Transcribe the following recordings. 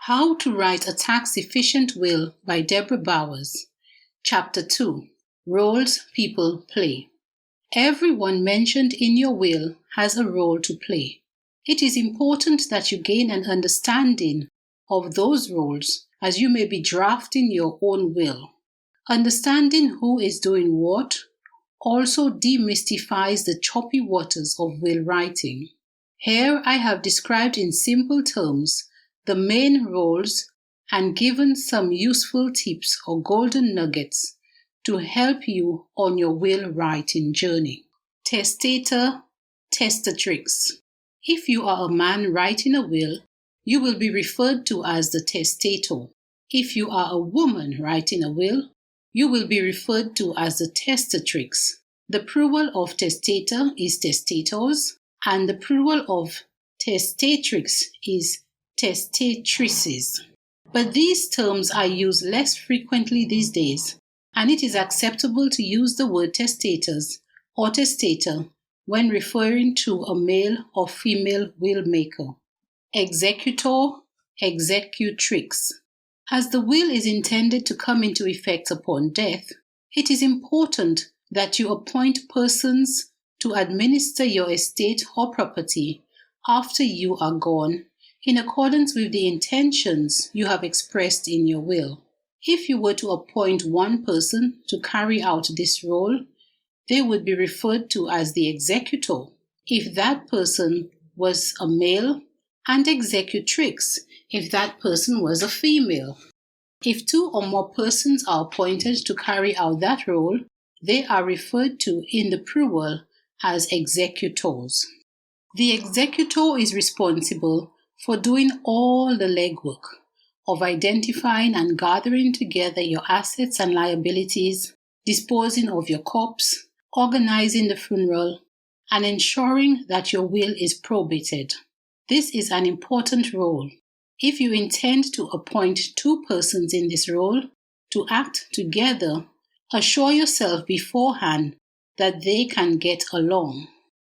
How to Write a Tax-Efficient Will by Deborah Bowers. Chapter 2. Roles People Play. Everyone mentioned in your will has a role to play. It is important that you gain an understanding of those roles as you may be drafting your own will. Understanding who is doing what also demystifies the choppy waters of will writing. Here I have described in simple terms the main roles and given some useful tips or golden nuggets to help you on your will writing journey. Testator, Testatrix. If you are a man writing a will, you will be referred to as the testator. If you are a woman writing a will, you will be referred to as the testatrix. The plural of testator is testators, and the plural of testatrix is testatrices. But these terms are used less frequently these days, and it is acceptable to use the word testators or testator when referring to a male or female will maker. Executor, Executrix. As the will is intended to come into effect upon death, it is important that you appoint persons to administer your estate or property after you are gone, in accordance with the intentions you have expressed in your will. If you were to appoint one person to carry out this role, they would be referred to as the executor, if that person was a male, and executrix, if that person was a female. If two or more persons are appointed to carry out that role, they are referred to in the plural as executors. The executor is responsible for doing all the legwork of identifying and gathering together your assets and liabilities, disposing of your corpse, organizing the funeral, and ensuring that your will is probated. This is an important role. If you intend to appoint two persons in this role to act together, assure yourself beforehand that they can get along.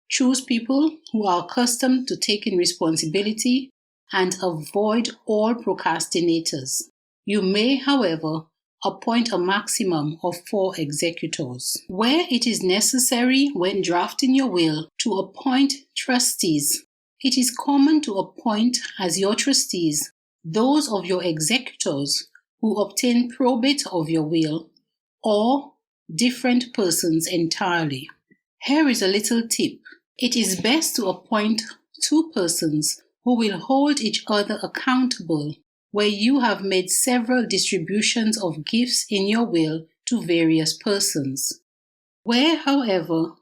Choose people who are accustomed to taking responsibility and avoid all procrastinators. You may, however, appoint a maximum of 4 executors. Where it is necessary when drafting your will to appoint trustees, it is common to appoint as your trustees those of your executors who obtain probate of your will or different persons entirely. Here is a little tip. It is best to appoint 2 persons who will hold each other accountable where you have made several distributions of gifts in your will to various persons. Where, however,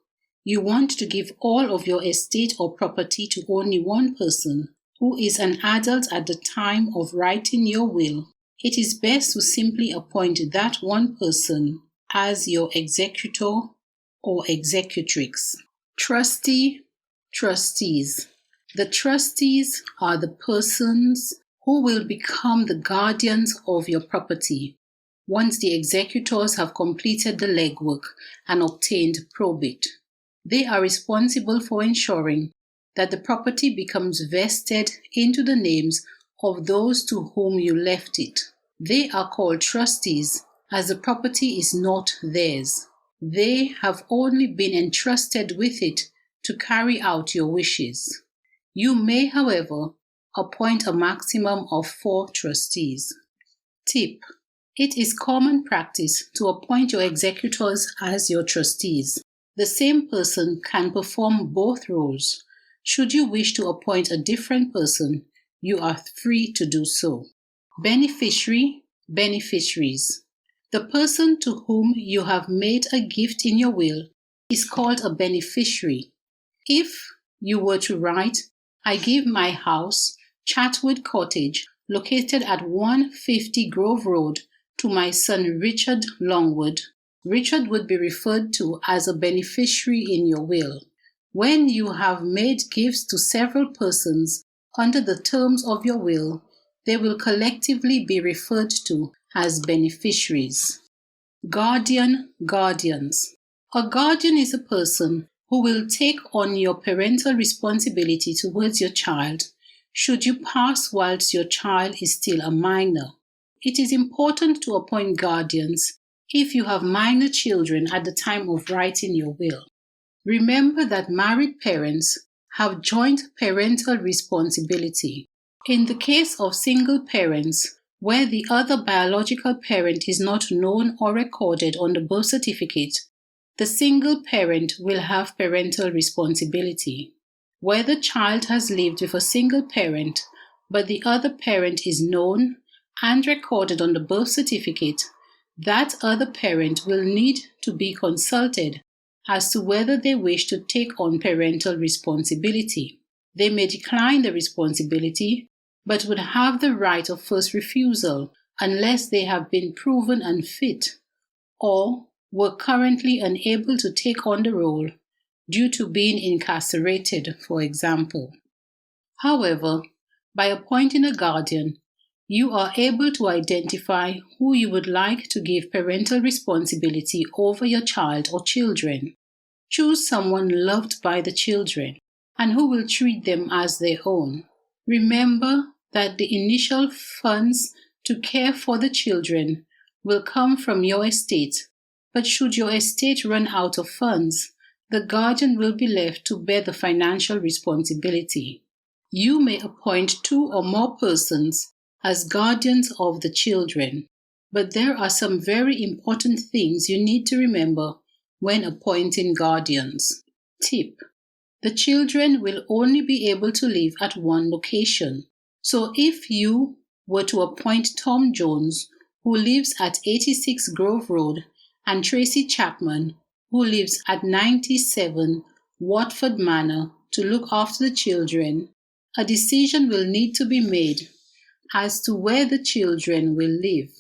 you want to give all of your estate or property to only one person who is an adult at the time of writing your will, it is best to simply appoint that one person as your executor or executrix. Trustee Trustees. The trustees are the persons who will become the guardians of your property once the executors have completed the legwork and obtained probate. They are responsible for ensuring that the property becomes vested into the names of those to whom you left it. They are called trustees as the property is not theirs. They have only been entrusted with it to carry out your wishes. You may, however, appoint a maximum of 4 trustees. Tip: it is common practice to appoint your executors as your trustees. The same person can perform both roles. Should you wish to appoint a different person, you are free to do so. Beneficiary, beneficiaries. The person to whom you have made a gift in your will is called a beneficiary. If you were to write, I give my house, Chatwood Cottage, located at 150 Grove Road, to my son Richard Longwood, Richard would be referred to as a beneficiary in your will. When you have made gifts to several persons under the terms of your will, they will collectively be referred to as beneficiaries. Guardian, guardians. A guardian is a person who will take on your parental responsibility towards your child Should you pass whilst your child is still a minor, it is important to appoint guardians if you have minor children at the time of writing your will. Remember that married parents have joint parental responsibility. In the case of single parents, where the other biological parent is not known or recorded on the birth certificate, the single parent will have parental responsibility. Where the child has lived with a single parent, but the other parent is known and recorded on the birth certificate, that other parent will need to be consulted as to whether they wish to take on parental responsibility. They may decline the responsibility, but would have the right of first refusal unless they have been proven unfit or were currently unable to take on the role due to being incarcerated, for example. However, by appointing a guardian, you are able to identify who you would like to give parental responsibility over your child or children. Choose someone loved by the children and who will treat them as their own. Remember that the initial funds to care for the children will come from your estate, but should your estate run out of funds, the guardian will be left to bear the financial responsibility. You may appoint 2 or more persons as guardians of the children, but there are some very important things you need to remember when appointing guardians. Tip: the children will only be able to live at one location. So if you were to appoint Tom Jones, who lives at 86 Grove Road, and Tracy Chapman, who lives at 97 Watford Manor, to look after the children, a decision will need to be made as to where the children will live.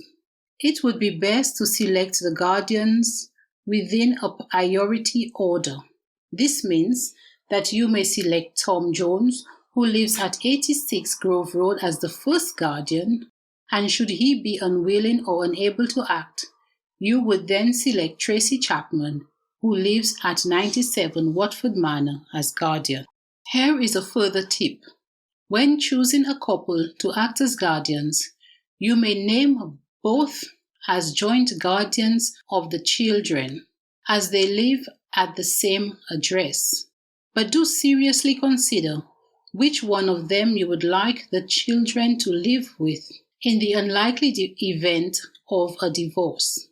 It would be best to select the guardians within a priority order. This means that you may select Tom Jones, who lives at 86 Grove Road, as the first guardian, and should he be unwilling or unable to act, you would then select Tracy Chapman, who lives at 97 Watford Manor, as guardian. Here is a further tip. When choosing a couple to act as guardians, you may name both as joint guardians of the children, as they live at the same address. But do seriously consider which one of them you would like the children to live with in the unlikely event of a divorce.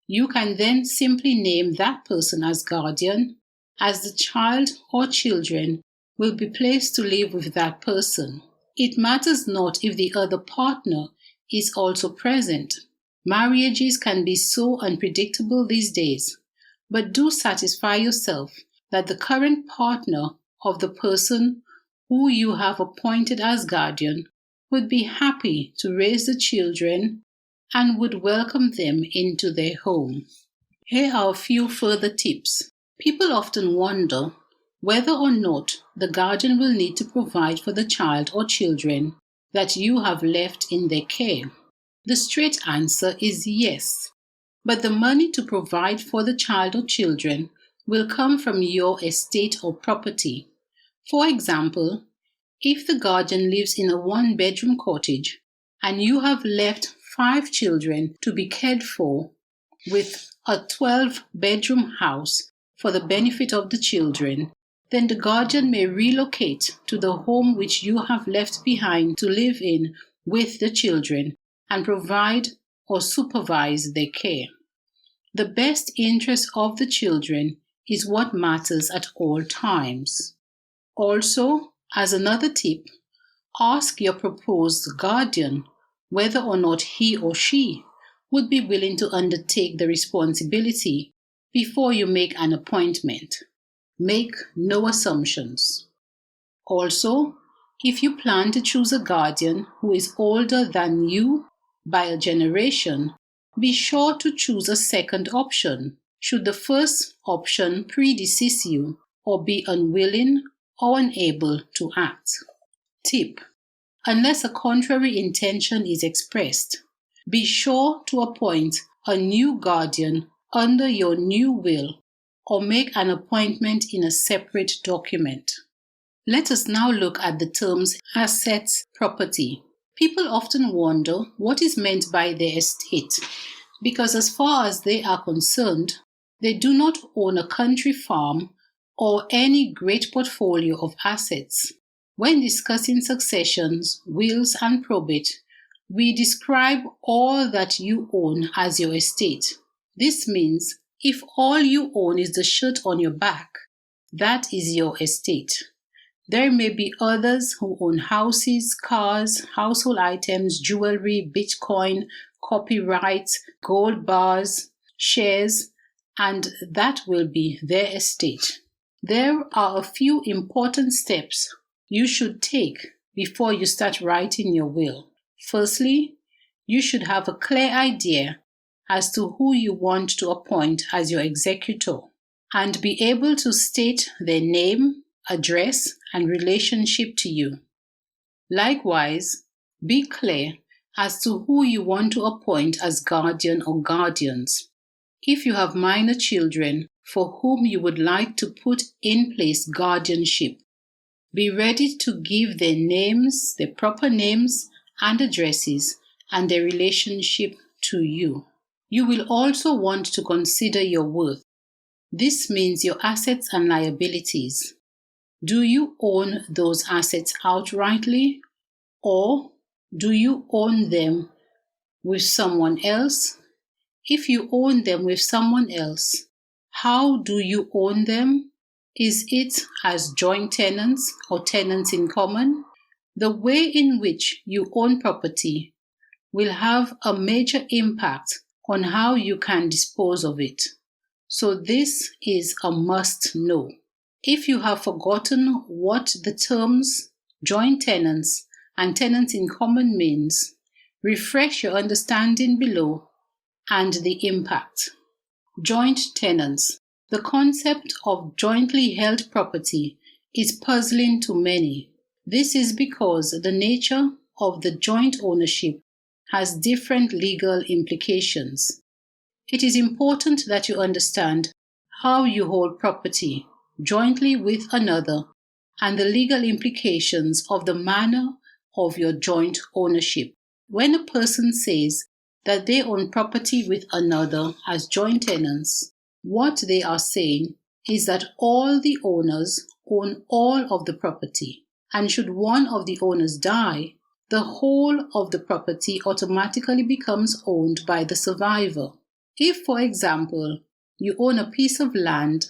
You can then simply name that person as guardian, as the child or children will be placed to live with that person. It matters not if the other partner is also present. Marriages can be so unpredictable these days, but do satisfy yourself that the current partner of the person who you have appointed as guardian would be happy to raise the children and would welcome them into their home. Here are a few further tips. People often wonder whether or not the guardian will need to provide for the child or children that you have left in their care. The straight answer is yes, but the money to provide for the child or children will come from your estate or property. For example, if the guardian lives in a 1-bedroom cottage and you have left 5 children to be cared for with a 12-bedroom house for the benefit of the children, then the guardian may relocate to the home which you have left behind to live in with the children and provide or supervise their care. The best interest of the children is what matters at all times. Also, as another tip, ask your proposed guardian whether or not he or she would be willing to undertake the responsibility before you make an appointment. Make no assumptions. Also, if you plan to choose a guardian who is older than you by a generation, be sure to choose a second option should the first option predecease you or be unwilling or unable to act. Tip: unless a contrary intention is expressed, be sure to appoint a new guardian under your new will or make an appointment in a separate document. Let us now look at the terms assets, property. People often wonder what is meant by their estate because as far as they are concerned, they do not own a country farm or any great portfolio of assets. When discussing successions, wills, and probate, we describe all that you own as your estate. This means if all you own is the shirt on your back, that is your estate. There may be others who own houses, cars, household items, jewelry, Bitcoin, copyrights, gold bars, shares, and that will be their estate. There are a few important steps you should take before you start writing your will. Firstly, you should have a clear idea as to who you want to appoint as your executor and be able to state their name, address, and relationship to you. Likewise, be clear as to who you want to appoint as guardian or guardians. If you have minor children for whom you would like to put in place guardianship, be ready to give their names, their proper names and addresses, and their relationship to you. You will also want to consider your worth. This means your assets and liabilities. Do you own those assets outrightly, or do you own them with someone else? If you own them with someone else, how do you own them? Is it as joint tenants or tenants in common? The way in which you own property will have a major impact on how you can dispose of it. So this is a must know. If you have forgotten what the terms joint tenants and tenants in common means, refresh your understanding below and the impact. Joint tenants. The concept of jointly held property is puzzling to many. This is because the nature of the joint ownership has different legal implications. It is important that you understand how you hold property jointly with another and the legal implications of the manner of your joint ownership. When a person says that they own property with another as joint tenants, what they are saying is that all the owners own all of the property, and should one of the owners die, the whole of the property automatically becomes owned by the survivor. If, for example, you own a piece of land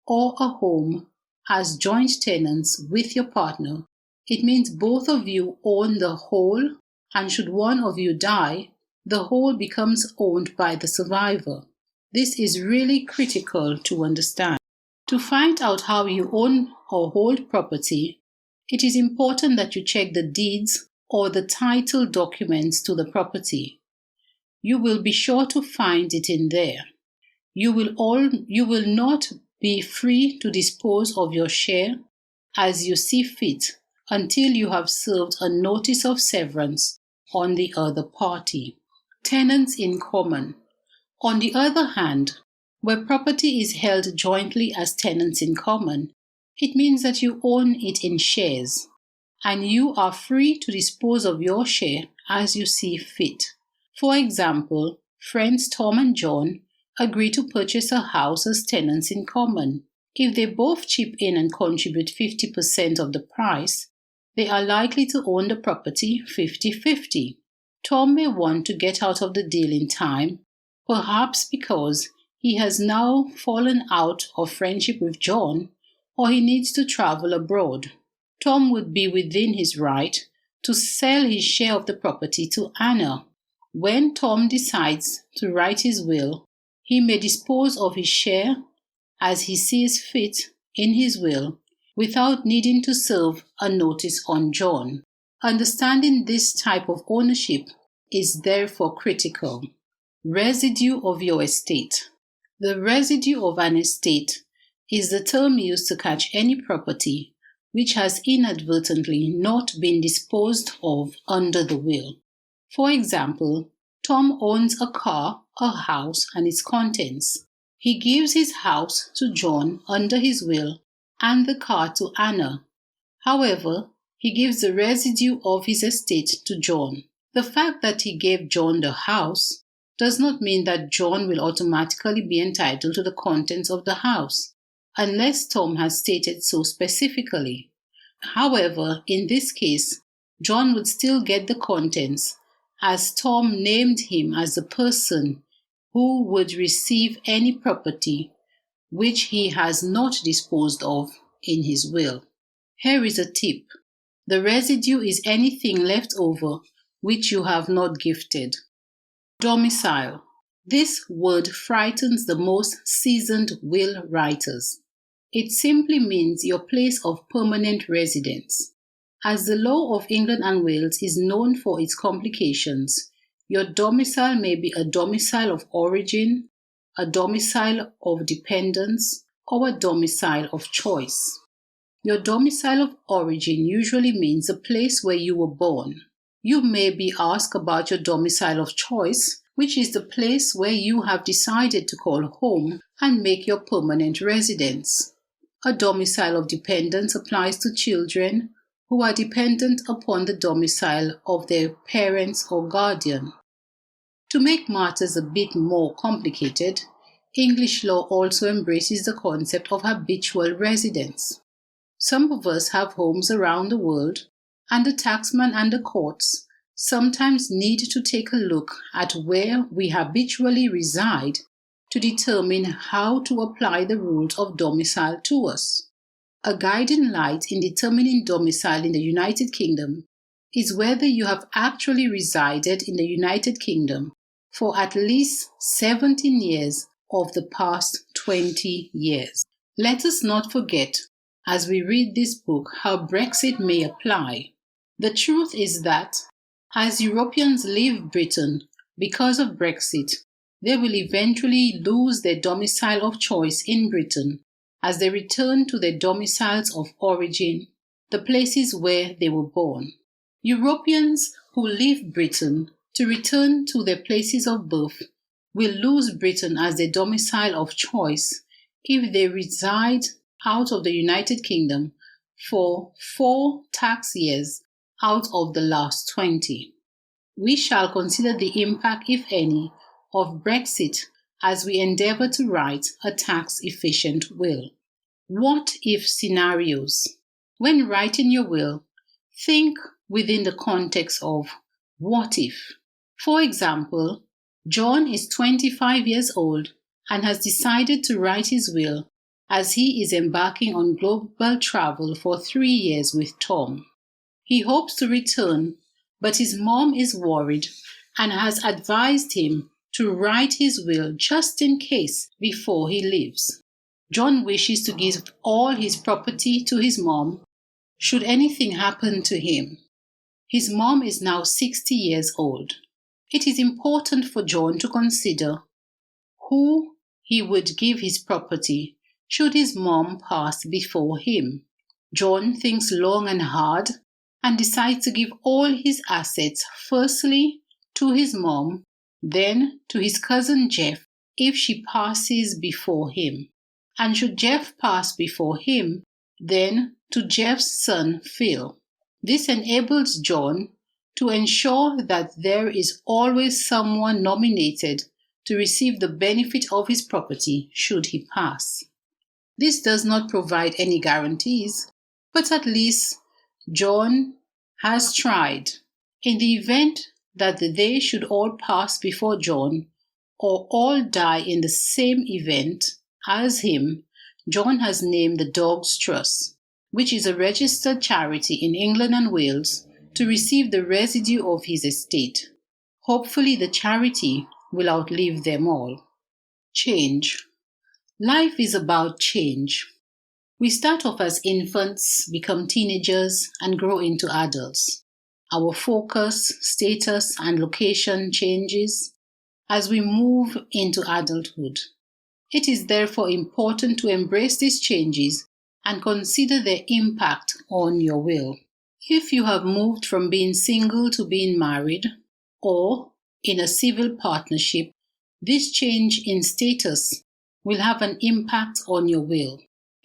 or a home as joint tenants with your partner, it means both of you own the whole, and should one of you die, the whole becomes owned by the survivor. This is really critical to understand. To find out how you own or hold property, it is important that you check the deeds or the title documents to the property. You will be sure to find it in there. You will not be free to dispose of your share as you see fit until you have served a notice of severance on the other party. Tenants in common. On the other hand, where property is held jointly as tenants in common, it means that you own it in shares, and you are free to dispose of your share as you see fit. For example, friends Tom and John agree to purchase a house as tenants in common. If they both chip in and contribute 50% of the price, they are likely to own the property 50-50. Tom may want to get out of the deal in time, perhaps because he has now fallen out of friendship with John, or he needs to travel abroad. Tom would be within his right to sell his share of the property to Anna. When Tom decides to write his will, he may dispose of his share as he sees fit in his will without needing to serve a notice on John. Understanding this type of ownership is therefore critical. Residue of your estate. The residue of an estate is the term used to catch any property which has inadvertently not been disposed of under the will. For example, Tom owns a car, a house, and its contents. He gives his house to John under his will and the car to Anna. However, he gives the residue of his estate to John. The fact that he gave John the house does not mean that John will automatically be entitled to the contents of the house, unless Tom has stated so specifically. However, in this case, John would still get the contents, as Tom named him as the person who would receive any property which he has not disposed of in his will. Here is a tip. The residue is anything left over which you have not gifted. Domicile. This word frightens the most seasoned will writers. It simply means your place of permanent residence. As the law of England and Wales is known for its complications, your domicile may be a domicile of origin, a domicile of dependence, or a domicile of choice. Your domicile of origin usually means the place where you were born. You may be asked about your domicile of choice, which is the place where you have decided to call home and make your permanent residence. A domicile of dependence applies to children who are dependent upon the domicile of their parents or guardian. To make matters a bit more complicated, English law also embraces the concept of habitual residence. Some of us have homes around the world, and the taxman and the courts sometimes need to take a look at where we habitually reside to determine how to apply the rules of domicile to us. A guiding light in determining domicile in the United Kingdom is whether you have actually resided in the United Kingdom for at least 17 years of the past 20 years. Let us not forget, as we read this book, how Brexit may apply. The truth is that, as Europeans leave Britain because of Brexit, they will eventually lose their domicile of choice in Britain as they return to their domiciles of origin, the places where they were born. Europeans who leave Britain to return to their places of birth will lose Britain as their domicile of choice if they reside out of the United Kingdom for 4 tax years out of the last 20. We shall consider the impact, if any, of Brexit as we endeavour to write a tax-efficient will. What if scenarios? When writing your will, think within the context of what if. For example, John is 25 years old and has decided to write his will as he is embarking on global travel for 3 years with Tom. He hopes to return, but his mom is worried and has advised him to write his will just in case before he leaves. John wishes to give all his property to his mom should anything happen to him. His mom is now 60 years old. It is important for John to consider who he would give his property should his mom pass before him. John thinks long and hard and decides to give all his assets firstly to his mom, then to his cousin Jeff if she passes before him. And should Jeff pass before him, then to Jeff's son Phil. This enables John to ensure that there is always someone nominated to receive the benefit of his property should he pass. This does not provide any guarantees, but at least John has tried. In the event that they should all pass before John, or all die in the same event as him, John has named the Dogs Trust, which is a registered charity in England and Wales, to receive the residue of his estate. Hopefully the charity will outlive them all. Change. Life is about change. We start off as infants, become teenagers, and grow into adults. Our focus, status, and location changes as we move into adulthood. It is therefore important to embrace these changes and consider their impact on your will. If you have moved from being single to being married, or in a civil partnership, this change in status will have an impact on your will.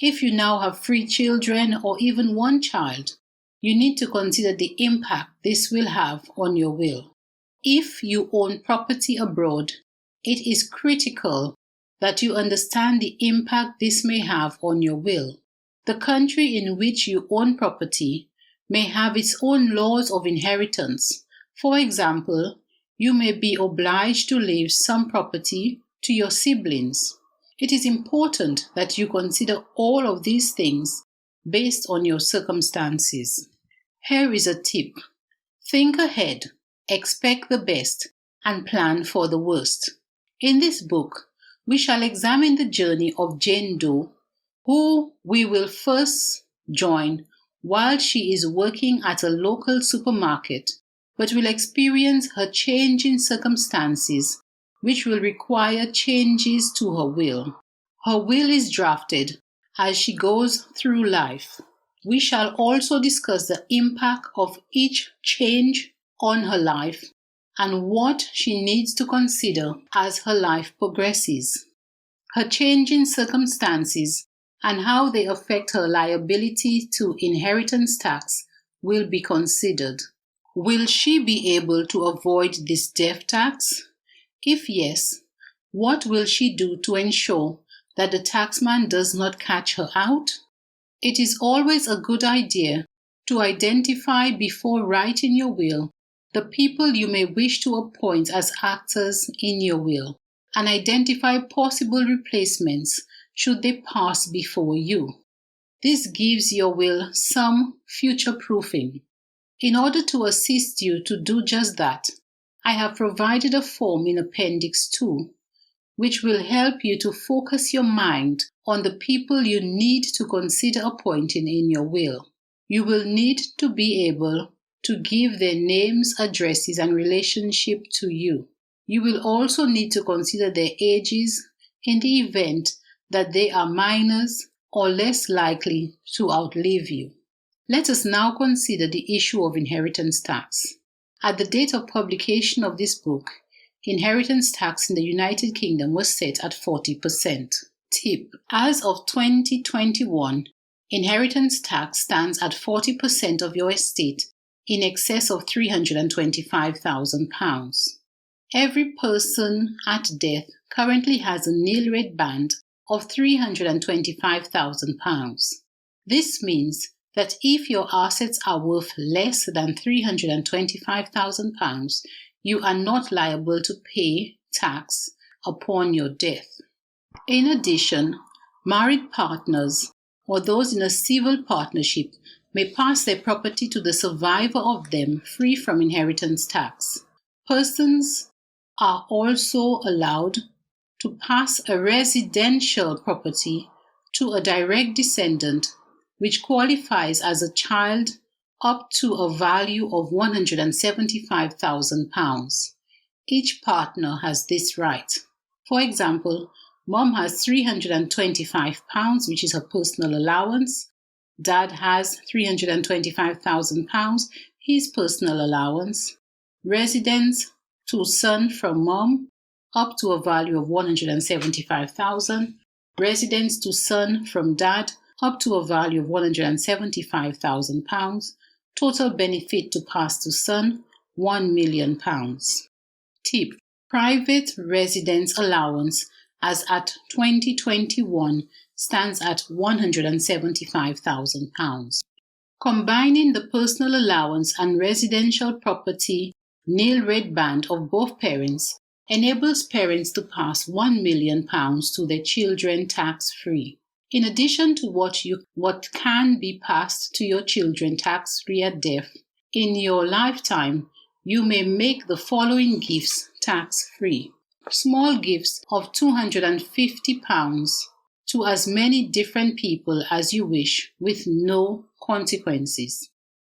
If you now have 3 children or even 1 child, you need to consider the impact this will have on your will. If you own property abroad, it is critical that you understand the impact this may have on your will. The country in which you own property may have its own laws of inheritance. For example, you may be obliged to leave some property to your siblings. It is important that you consider all of these things based on your circumstances. Here is a tip. Think ahead, expect the best, and plan for the worst. In this book, we shall examine the journey of Jane Doe, who we will first join while she is working at a local supermarket, but will experience her changing circumstances, which will require changes to her will. Her will is drafted as she goes through life. We shall also discuss the impact of each change on her life and what she needs to consider as her life progresses. Her changing circumstances and how they affect her liability to inheritance tax will be considered. Will she be able to avoid this death tax? If yes, what will she do to ensure that the taxman does not catch her out? It is always a good idea to identify before writing your will the people you may wish to appoint as actors in your will and identify possible replacements should they pass before you. This gives your will some future-proofing. In order to assist you to do just that, I have provided a form in Appendix 2, which will help you to focus your mind on the people you need to consider appointing in your will. You will need to be able to give their names, addresses, and relationship to you. You will also need to consider their ages in the event that they are minors or less likely to outlive you. Let us now consider the issue of inheritance tax. At the date of publication of this book, inheritance tax in the United Kingdom was set at 40%. Tip: as of 2021, inheritance tax stands at 40% of your estate in excess of £325,000. Every person at death currently has a nil rate band of £325,000. This means that if your assets are worth less than £325,000, you are not liable to pay tax upon your death. In addition, married partners or those in a civil partnership may pass their property to the survivor of them free from inheritance tax. Persons are also allowed to pass a residential property to a direct descendant which qualifies as a child up to a value of £175,000. Each partner has this right. For example, Mom has £325, which is her personal allowance. Dad has £325,000, his personal allowance. Residence to son from Mom, up to a value of £175,000. Residence to son from Dad, up to a value of £175,000. Total benefit to pass to son, £1 million. Tip: private residence allowance as at 2021 stands at £175,000. Combining the personal allowance and residential property nil rate band of both parents enables parents to pass £1 million to their children tax-free. In addition to what can be passed to your children tax-free at death, in your lifetime, you may make the following gifts tax-free. Small gifts of £250 to as many different people as you wish with no consequences.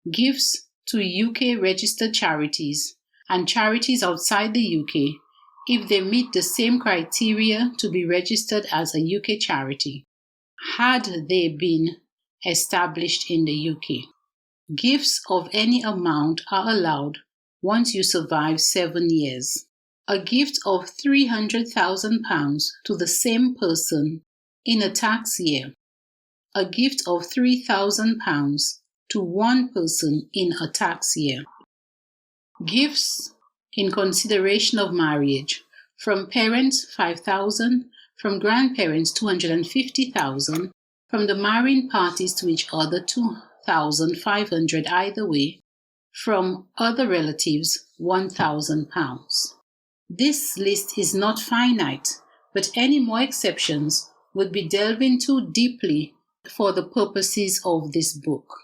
Gifts to UK registered charities and charities outside the UK if they meet the same criteria to be registered as a UK charity, had they been established in the UK. Gifts of any amount are allowed once you survive 7 years. A gift of £300,000 to the same person in a tax year a gift of £3,000 to one person in a tax year. Gifts in consideration of marriage: from parents £5,000, from grandparents £250,000, from the marrying parties to each other £2,500 either way, from other relatives £1,000. This list is not finite, but any more exceptions would be delving too deeply for the purposes of this book.